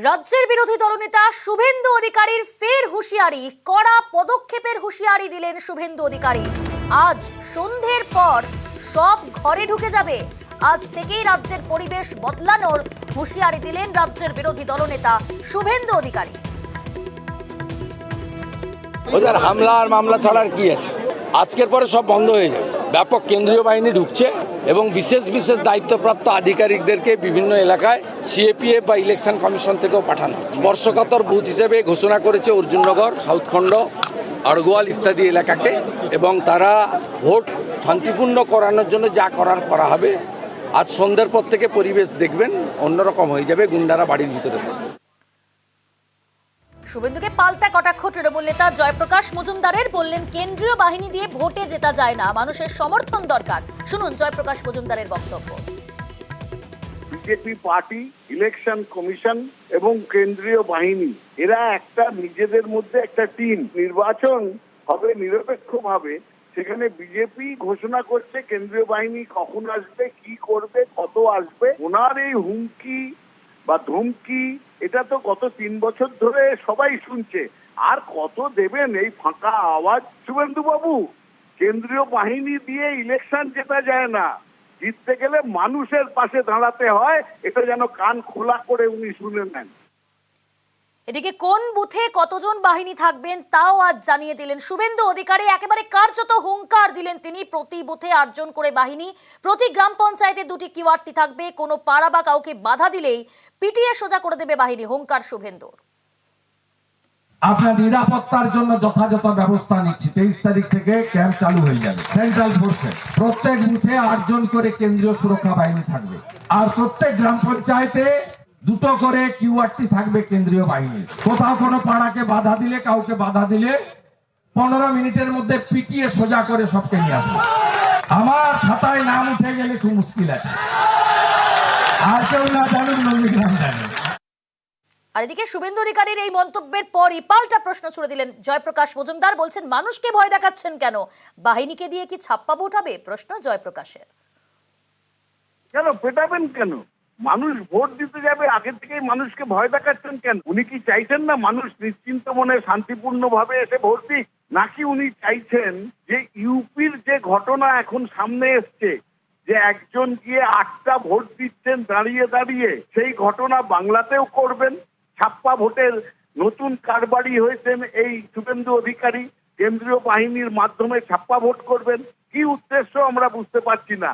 রাজ্যের বিরোধী দলনেতা শুভেন্দু অধিকারীর ফের হুঁশিয়ারি, কড়া পদক্ষেপের হুঁশিয়ারি দিলেন শুভেন্দু অধিকারী। আজ সন্ধ্যের পর সব ঘরে ঢুকে যাবে। আজ থেকেই রাজ্যের পরিবেশ বদলানোর হুঁশিয়ারি দিলেন রাজ্যের বিরোধী দলনেতা শুভেন্দু অধিকারী। ওদের হামলা আর মামলা ছাড়া আর কি আছে? আজকের পরে সব বন্ধ হয়ে যাবে। ব্যাপক কেন্দ্রীয় বাহিনী ঢুকছে এবং বিশেষ বিশেষ দায়িত্বপ্রাপ্ত আধিকারিকদেরকে বিভিন্ন এলাকায় সিএপিএফ বা ইলেকশন কমিশন থেকেও পাঠানো হচ্ছে। স্পর্শকাতর বুথ হিসেবে ঘোষণা করেছে অর্জুননগর, সাউথখণ্ড, আড়গোয়াল ইত্যাদি এলাকাকে, এবং তারা ভোট শান্তিপূর্ণ করানোর জন্য যা করা হবে। আজ সন্ধ্যার পর থেকে পরিবেশ দেখবেন অন্যরকম হয়ে যাবে, গুন্ডারা বাড়ির ভিতরে থাকবে। শুভেন্দুকে পাল্টা কটাক্ষ তৃণমূল নেতা জয়প্রকাশ মজুমদারের, বললেন কেন্দ্রীয় বাহিনী দিয়ে ভোটে জেতা যায় না, মানুষের সমর্থন দরকার। শুনুন জয়প্রকাশ মজুমদারের বক্তব্য। বিজেপি পার্টি, ইলেকশন কমিশন এবং কেন্দ্রীয় বাহিনী এরা একটা নিজেদের মধ্যে একটা টিম। নির্বাচন হবে নিরপেক্ষভাবে, সেখানে বিজেপি ঘোষণা করছে কেন্দ্রীয় বাহিনী কখন আসবে, কি করবে, কত আসবে। ওনার এই হুমকি বা ধমকি, এটা তো গত 3 বছর ধরে সবাই শুনছে। আর কত দেবেন এই ফাঁকা আওয়াজ? শুভেন্দু বাবু, কেন্দ্রীয় বাহিনী দিয়ে ইলেকশন জেতা যায় না, জিততে গেলে মানুষের পাশে দাঁড়াতে হয়। এটা যেন কান খোলা করে উনি শুনে নেন। এদিকে কোন বুথে কতজন বাহিনী থাকবেন তাও আজ জানিয়ে দিলেন শুভেন্দু অধিকারী। একেবারে কার্যত হুঙ্কার দিলেন তিনি। প্রতি বুথে 8 জন করে বাহিনী, প্রতি গ্রাম পঞ্চায়েতে 2টি কিওয়ার্ডটি থাকবে। কোনো পাড়া বা কাউকে বাধা দিলেই পিটিয়ে সোজা করে দেবে বাহিনী, হুঙ্কার শুভেন্দুর। আপনার নিরাপত্তার জন্য যথাযথ ব্যবস্থা নিচ্ছি। 23 তারিখ থেকে ক্যাম্প চালু হয়ে যাবে সেন্ট্রাল ফোর্সে। প্রত্যেক বুথে 8 জন করে কেন্দ্রীয় সুরক্ষা বাহিনী থাকবে, আর প্রত্যেক গ্রাম পঞ্চায়েতে 2টো করে কিউআরটি থাকবে কেন্দ্রীয় বাহিনী। কোথাও কোনো পাড়াকে বাধা দিলে, কাউকে বাধা দিলে 15 মিনিটের মধ্যে পিটিয়ে সোজা করে সবকে নিয়ে আসবে। আমার খাতায় নাম উঠে গেলে খুব মুশকিল আছে। আর কেউ না জানুক, নন্দীগ্রাম জানুক। আর এদিকে শুভেন্দু অধিকারীর এই মন্তব্যের পরই পাল্টা প্রশ্ন ছুড়ে দিলেন জয়প্রকাশ মজুমদার। বলছেন মানুষকে ভয় দেখাচ্ছেন কেন? বাহিনীকে দিয়ে কি ছাপ্পা ভোট হবে? প্রশ্ন জয়প্রকাশের। কেন পেটাবেন কেন? মানুষ ভোট দিতে যাবে, আগে থেকেই মানুষকে ভয় দেখাচ্ছেন কেন? উনি কি চাইছেন না মানুষ নিশ্চিন্ত মনে শান্তিপূর্ণ ভাবে এসে ভোট দিক? নাকি উনি চাইছেন যে ইউপির যে ঘটনা এখন সামনে এসছে, যে একজন গিয়ে 8টা ভোট দিচ্ছেন দাঁড়িয়ে দাঁড়িয়ে, সেই ঘটনা বাংলাতেও করবেন? ছাপ্পা ভোটের নতুন কারবারি হয়েছেন এই শুভেন্দু অধিকারী, কেন্দ্রীয় বাহিনীর মাধ্যমে ছাপ্পা ভোট করবেন। কি উদ্দেশ্য আমরা বুঝতে পারছি না।